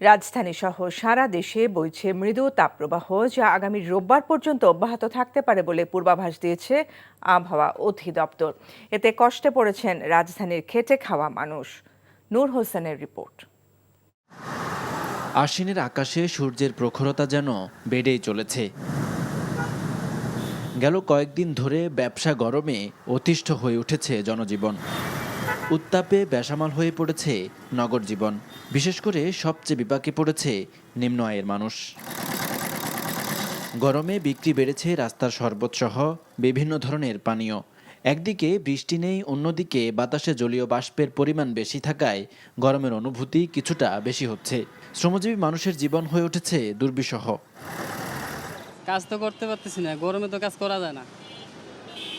রাজধানী সহ সারা দেশে বইছে মৃদু তাপপ্রবাহ, যা আগামী রোববার পর্যন্ত অব্যাহত থাকতে পারে বলে পূর্বাভাস দিয়েছে আবহাওয়া অধিদপ্তর। এতে কষ্টে পড়েছেন রাজধানীর খেটে খাওয়া মানুষ। নূর হোসেনের রিপোর্ট। আশ্বিনের আকাশে সূর্যের প্রখরতা যেন বেড়েই চলেছে। গেল কয়েকদিন ধরে ব্যবসা গরমে অতিষ্ঠ হয়ে উঠেছে জনজীবন। উত্তাপে বেসামাল হয়ে পড়েছে নগর জীবন। বিশেষ করে সবচেয়ে বিপাকে পড়েছে নিম্ন আয়ের মানুষ। গরমে বিক্রি বেড়েছে রাস্তার শরবত সহ বিভিন্ন ধরনের পানীয়। একদিকে বৃষ্টি নেই, অন্যদিকে বাতাসে জলীয় বাষ্পের পরিমাণ বেশি থাকায় গরমের অনুভূতি কিছুটা বেশি হচ্ছে। শ্রমজীবী মানুষের জীবন হয়ে উঠেছে দুর্বিষহ। কাজ তো করতে পারতেছি না, গরমে তো কাজ করা যায় না,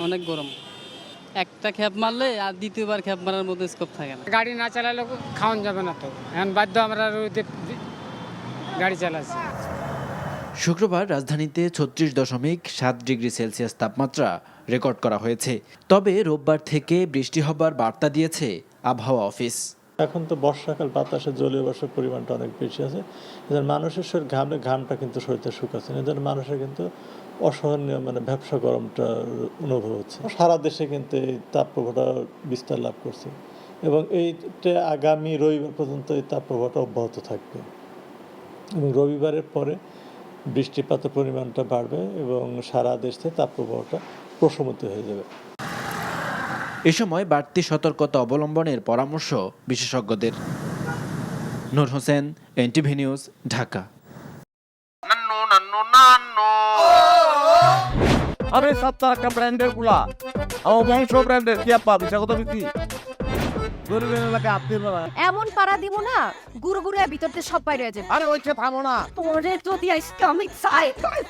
অনেক গরম। একটা খেপ মারলে আর দ্বিতীয়বার খেপ মারার মতো স্কোপ থাকে না। গাড়ি না চালালে খাওয়ান যাবে না, তো এখন বাধ্য আমরা গাড়ি চালাচ্ছি। শুক্রবার রাজধানীতে 36.7 ডিগ্রি সেলসিয়াস তাপমাত্রা রেকর্ড করা হয়েছে। তবে রোববার থেকে বৃষ্টি হবার বার্তা দিয়েছে আবহাওয়া অফিস। এখন তো বর্ষাকাল, বাতাসে জলীয় বাষ্পের পরিমাণটা অনেক বেশি আছে। মানুষের শরীর ঘামটা কিন্তু শরীরটা শুকাচ্ছে না, মানুষের কিন্তু অসহনীয় ব্যবসা গরমটা অনুভব হচ্ছে। সারা দেশে কিন্তু এই তাপপ্রবাহটা বিস্তার লাভ করছে এবং এইটা আগামী রবিবার পর্যন্ত এই তাপপ্রবাহটা অব্যাহত থাকবে এবং রবিবারের পরে বৃষ্টিপাতের পরিমাণটা বাড়বে এবং সারা দেশে তাপপ্রবাহটা প্রশমিত হয়ে যাবে। এ সময় বাড়তি সতর্কতা অবলম্বনের পরামর্শ বিশেষজ্ঞদের। নূর হোসেন, এনটিভি নিউজ, ঢাকা। আরে সপ্তাহ একটা ব্র্যান্ডের গুলা আমার বংশ ব্র্যান্ডের কি আপা বিষয় কত বিক্রি গরিবের এলাকা আপনি এমন পাড়া দিব না, গুরু গুরু ভিতরতে সব বাইরে যাবে। আরে ওইটা থামো না, তোরে যদি ইসলামিক চাই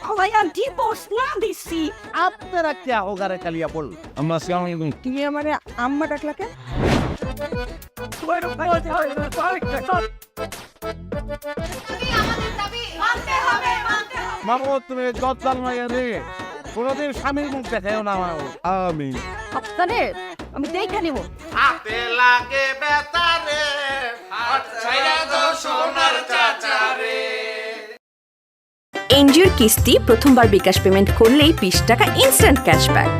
সবাই ডিভোর্স না দিছি। আপনারা কি ahoগারে কালিয়া বল আমরা সিয়াম তুমি আমারে আম্মা ডাকলাকে মামু তুমি জজ্জাল মাইয়া রে কোনদিন স্বামীর মুখ দেখাও না আমার। আমি আপনারে আমি দেখে নিব। হাতে লাগে বেতারে হাত ছাইরা দাও সোনার চাচারে। এনজিওর কিস্তি প্রথমবার বিকাশ পেমেন্ট করলেই 20 টাকা ইনস্ট্যান্ট ক্যাশব্যাক।